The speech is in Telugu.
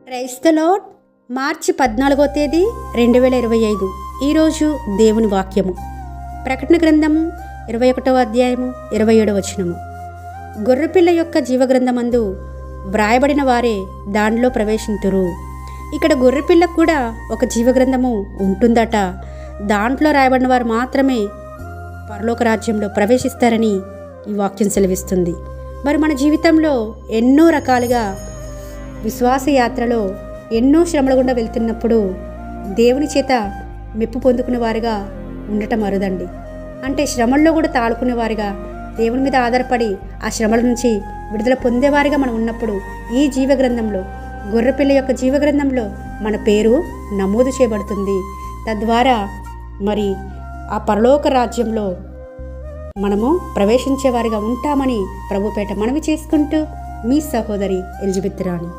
Praise the lord. మార్చి 14వ తేదీ 2025. ఈరోజు దేవుని వాక్యము. ప్రకటన గ్రంథము 21వ అధ్యాయము 27వ వచనము. గొర్రెపిల్ల యొక్క జీవగ్రంథమందు వ్రాయబడిన వారే దానిలో ప్రవేశింతురు. ఇక్కడ గొర్రెపిల్లకు కూడా ఒక జీవగ్రంథము ఉంటుందట. దాంట్లో రాయబడిన వారు మాత్రమే పరలోక రాజ్యంలో ప్రవేశిస్తారని ఈ వాక్యం సెలవిస్తుంది. మరి మన జీవితంలో ఎన్నో రకాలుగా విశ్వాస యాత్రలో ఎన్నో శ్రమల గుండా వెళ్తున్నప్పుడు దేవుని చేత మెప్పు పొందుకునే వారిగా ఉండటం అరుదండి. అంటే శ్రమల్లో కూడా తాళుకునే వారిగా, దేవుని మీద ఆధారపడి ఆ శ్రమల నుంచి విడుదల పొందేవారిగా మనం ఉన్నప్పుడు ఈ జీవగ్రంథంలో, గొర్రెపిల్ల యొక్క జీవగ్రంథంలో మన పేరు నమోదు చేయబడుతుంది. తద్వారా మరి ఆ పరలోక రాజ్యంలో మనము ప్రవేశించేవారిగా ఉంటామని ప్రభుపేట మనవి చేసుకుంటూ మీ సహోదరి ఎలిజబెత్ రాణి.